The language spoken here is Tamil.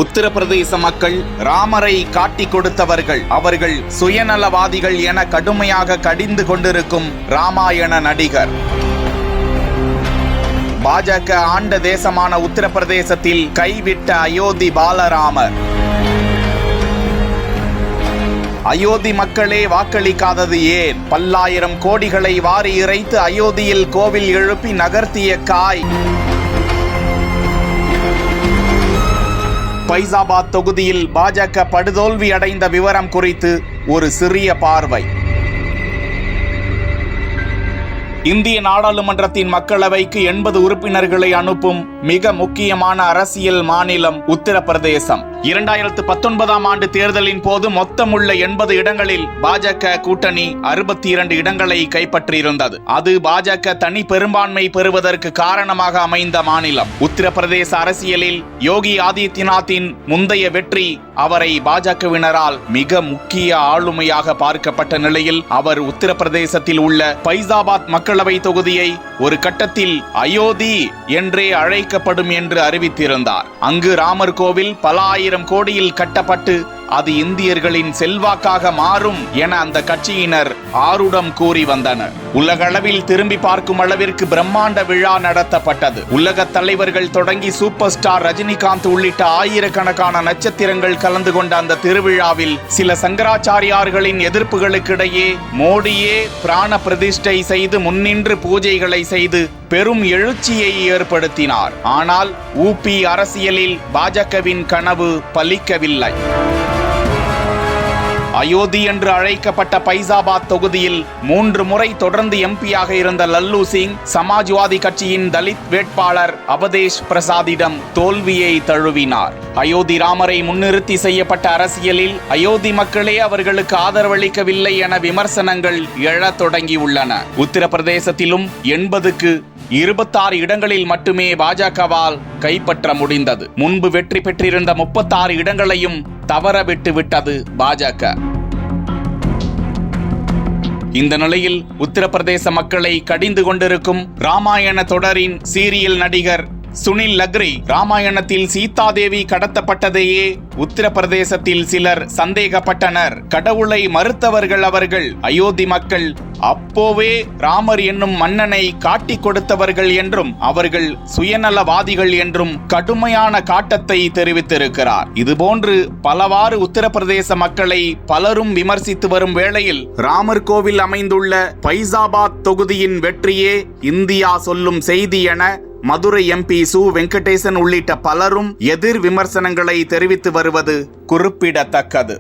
உத்தரப்பிரதேச மக்கள் ராமரை காட்டிக் கொடுத்தவர்கள். அவர்கள் சுயநலவாதிகள் என கடுமையாக கடிந்து கொண்டிருக்கும் ராமாயண நடிகர். பாஜக ஆண்ட தேசமான உத்தரப்பிரதேசத்தில் கைவிட்ட அயோத்தி பாலராமர். அயோத்தி மக்களே வாக்களிக்காதது ஏன்? பல்லாயிரம் கோடிகளை வாரி இறைத்து அயோத்தியில் கோவில் எழுப்பி நகர்த்திய காய். ஃபைசாபாத் தொகுதியில் பாஜக படுதோல்வி அடைந்த விவரம் குறித்து ஒரு சிறிய பார்வை. இந்திய நாடாளுமன்றத்தின் மக்களவைக்கு 80 உறுப்பினர்களை அனுப்பும் மிக முக்கியமான அரசியல் மாநிலம் உத்தரப்பிரதேசம். 2019 ஆண்டு தேர்தலின் போது மொத்தமுள்ள 80 இடங்களில் பாஜக கூட்டணி 62 இடங்களை கைப்பற்றியிருந்தது. அது பாஜக தனி பெரும்பான்மை பெறுவதற்கு காரணமாக அமைந்த மாநிலம். உத்தரப்பிரதேச அரசியலில் யோகி ஆதித்யநாத்தின் முந்தைய வெற்றி அவரை பாஜகவினரால் மிக முக்கிய ஆளுமையாக பார்க்கப்பட்ட நிலையில் அவர் உத்தரப்பிரதேசத்தில் உள்ள ஃபைசாபாத் மக்களவை தொகுதியை ஒரு கட்டத்தில் அயோத்தி என்றே அழைக்கப்படும் என்று அறிவித்திருந்தார். அங்கு ராமர் கோவில் பல ஆயிரம் கோடியில் கட்டப்பட்டு அது இந்தியர்களின் செல்வாக்காக மாறும் என அந்த கட்சியினர் ஆருடம் கூறி வந்தனர். உலகளவில் திரும்பி பார்க்கும் அளவிற்கு பிரம்மாண்ட விழா நடத்தப்பட்டது. உலக தலைவர்கள் தொடங்கி சூப்பர் ஸ்டார் ரஜினிகாந்த் உள்ளிட்ட ஆயிரக்கணக்கான நட்சத்திரங்கள் கலந்து கொண்ட அந்த திருவிழாவில் சில சங்கராச்சாரியார்களின் எதிர்ப்புகளுக்கிடையே மோடியே பிராண பிரதிஷ்டை செய்து முன்னின்று பூஜைகளை செய்து பெரும் எழுச்சியை ஏற்படுத்தினார். ஆனால் ஊபி அரசியலில் பாஜகவின் கனவு பலிக்கவில்லை. அயோத்தி என்று அழைக்கப்பட்ட ஃபைசாபாத் தொகுதியில் 3 முறை தொடர்ந்து எம்பியாக இருந்த லல்லு சிங் சமாஜ்வாதி கட்சியின் தலித் வேட்பாளர் அவதேஷ் பிரசாதிடம் தோல்வியை தழுவினார். அயோத்தி ராமரை முன்னிறுத்தி செய்யப்பட்ட அரசியலில் அயோத்தி மக்களே அவர்களுக்கு ஆதரவளிக்கவில்லை என விமர்சனங்கள் எழத் தொடங்கியுள்ளன. உத்தரப்பிரதேசத்திலும் 80க்கு 26 இடங்களில் மட்டுமே பாஜகவால் கைப்பற்ற முடிந்தது. முன்பு வெற்றி பெற்றிருந்த 36 இடங்களையும் தவற விட்டு விட்டது பாஜக. இந்த நிலையில் உத்தரப்பிரதேச மக்களை கடிந்து கொண்டிருக்கும் ராமாயண தொடரின் சீரியல் நடிகர் சுனில் லக்ரி ராமாயணத்தில் சீதாதேவி கடத்தப்பட்டதையே உத்தரப்பிரதேசத்தில் சிலர் சந்தேகப்பட்டனர். கடவுளை மறுத்தவர்கள் அவர்கள். அயோத்தி மக்கள் அப்போவே ராமர் என்னும் மன்னனை காட்டிக் கொடுத்தவர்கள் என்றும் அவர்கள் சுயநலவாதிகள் என்றும் கடுமையான காட்டத்தை தெரிவித்திருக்கிறார். இதுபோன்று பலவாறு உத்தரப்பிரதேச மக்களை பலரும் விமர்சித்து வரும் வேளையில் ராமர் கோவில் அமைந்துள்ள ஃபைசாபாத் தொகுதியின் வெற்றியே இந்தியா சொல்லும் செய்தி என மதுரை எம்பி சு வெங்கடேசன் உள்ளிட்ட பலரும் எதிர் விமர்சனங்களை தெரிவித்து வருவது குறிப்பிடத்தக்கது.